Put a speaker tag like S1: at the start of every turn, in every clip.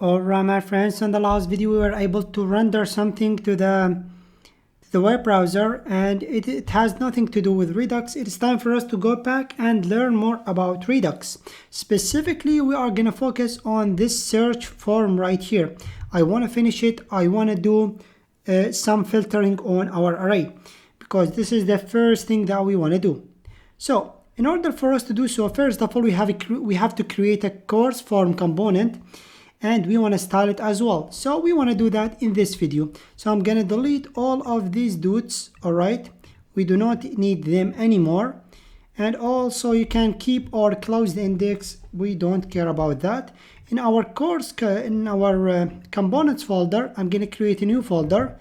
S1: Alright, my friends, in the last video we were able to render something to the web browser, and it has nothing to do with Redux. It's time for us to go back and learn more about Redux. Specifically, we are going to focus on this search form right here. I want to finish it. I want to do some filtering on our array, because this is the first thing that we want to do. So in order for us to do so, first of all, we have to create a course form component, and we want to style it as well. So we want to do that in this video. So I'm going to delete all of these dudes. All right, we do not need them anymore. And also you can keep or close the index. We don't care about that. In our course, in our components folder, I'm going to create a new folder,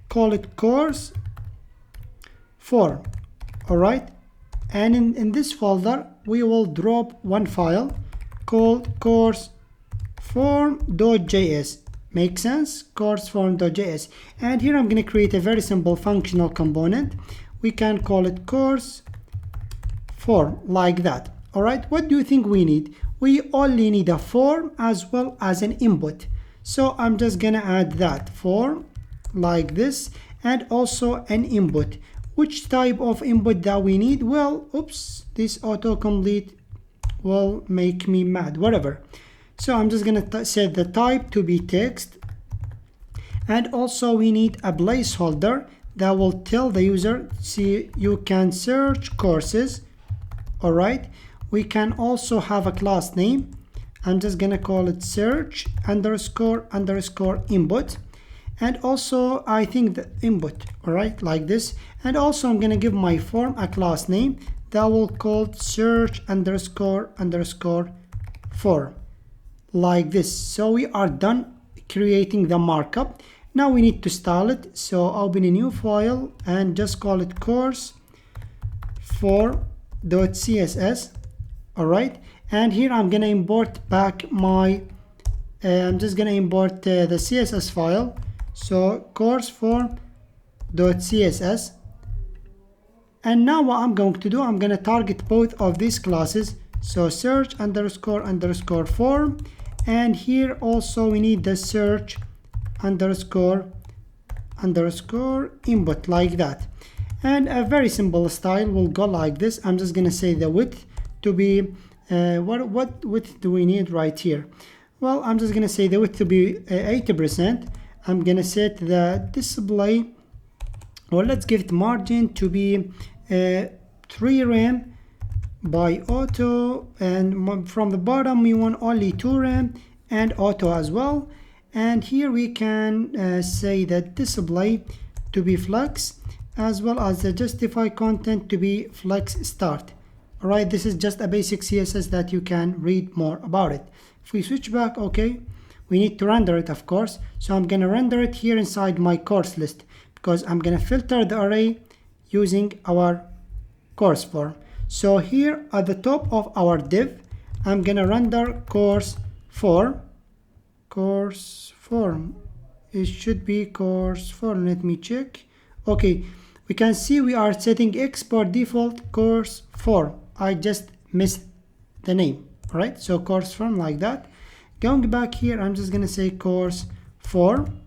S1: call it course form. All right, and in this folder we will drop one file called course form.js. Make sense? Course form.js. And here I'm going to create a very simple functional component. We can call it course form, like that. All right, what do you think we need? We only need a form as well as an input. So I'm just gonna add that form like this, and also an input. Which type of input that we need? Well, oops, this autocomplete will make me mad. Whatever. So I'm just gonna set the type to be text, and also we need a placeholder that will tell the user, see, you can search courses. All right, we can also have a class name. I'm just gonna call it search underscore input, and also I think the input, all right, like this. And also I'm gonna give my form a class name that will call search underscore form, like this. So we are done creating the markup. Now we need to style it. So open a new file and just call it course form.css. all right, and here I'm gonna import back my I'm just gonna import the CSS file. So course form.css, and now what I'm going to do, I'm gonna target both of these classes. So search underscore form, and here also we need the search underscore input, like that. And a very simple style will go like this. I'm just gonna say the width to be what width do we need right here? Well, I'm just gonna say the width to be 80%. I'm gonna set the display, or let's give it margin to be 3 rem by auto, and from the bottom we want only 2 rem and auto as well. And here we can say that display to be flex, as well as the justify content to be flex start. All right, this is just a basic CSS that you can read more about it. If we switch back, okay, we need to render it, of course. So I'm gonna render it here inside my course list, because I'm gonna filter the array using our course form. So here at the top of our div, I'm gonna render course form. It should be course form. Let me check. Okay, we can see we are setting export default course form. I just missed the name. All right, so course form, like that. Going back here, I'm just gonna say course form.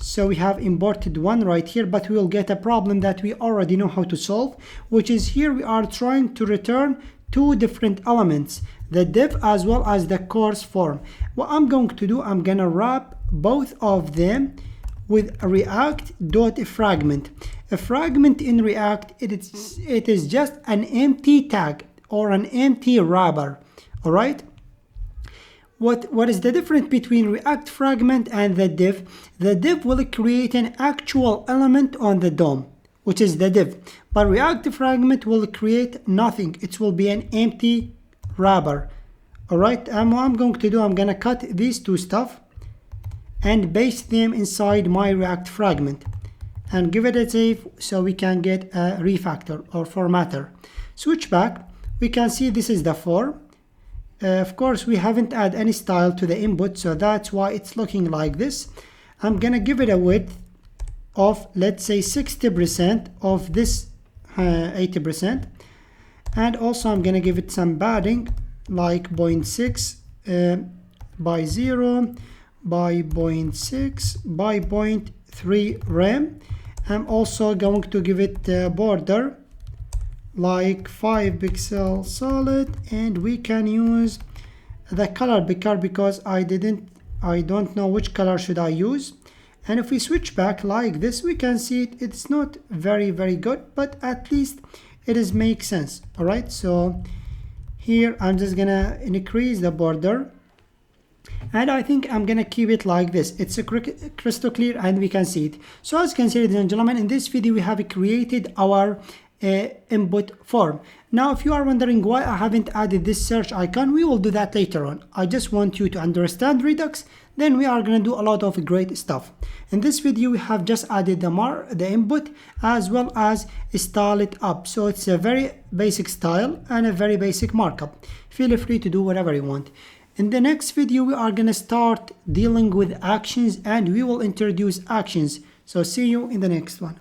S1: So we have imported one right here, but we will get a problem that we already know how to solve, which is here we are trying to return two different elements, the div as well as the course form. What I'm going to do, I'm gonna wrap both of them with a react.fragment. A fragment in React, it is just an empty tag or an empty wrapper. All right, what is the difference between React fragment and the div? The div will create an actual element on the DOM, which is the div, but React fragment will create nothing. It will be an empty wrapper. All right, and what I'm going to do, I'm gonna cut these two stuff and paste them inside my React fragment and give it a save, so we can get a refactor or formatter. Switch back, we can see this is the form. Of course, we haven't added any style to the input, so that's why it's looking like this. I'm gonna give it a width of, let's say, 60% of this 80%, and also I'm gonna give it some padding like 0.6 by 0, by 0.6 by 0.3 rem. I'm also going to give it a border like 5 pixel solid, and we can use the color picker because I don't know which color should I use. And if we switch back like this, we can see it's not very good, but at least it is make sense. All right, so here I'm just gonna increase the border, and I think I'm gonna keep it like this. It's a crystal clear and we can see it. So as you can see, ladies and gentlemen, in this video we have created our input form. Now if you are wondering why I haven't added this search icon, we will do that later on. I just want you to understand Redux, then we are going to do a lot of great stuff. In this video we have just added the input as well as style it up. So it's a very basic style and a very basic markup. Feel free to do whatever you want. In the next video we are going to start dealing with actions and we will introduce actions. So see you in the next one.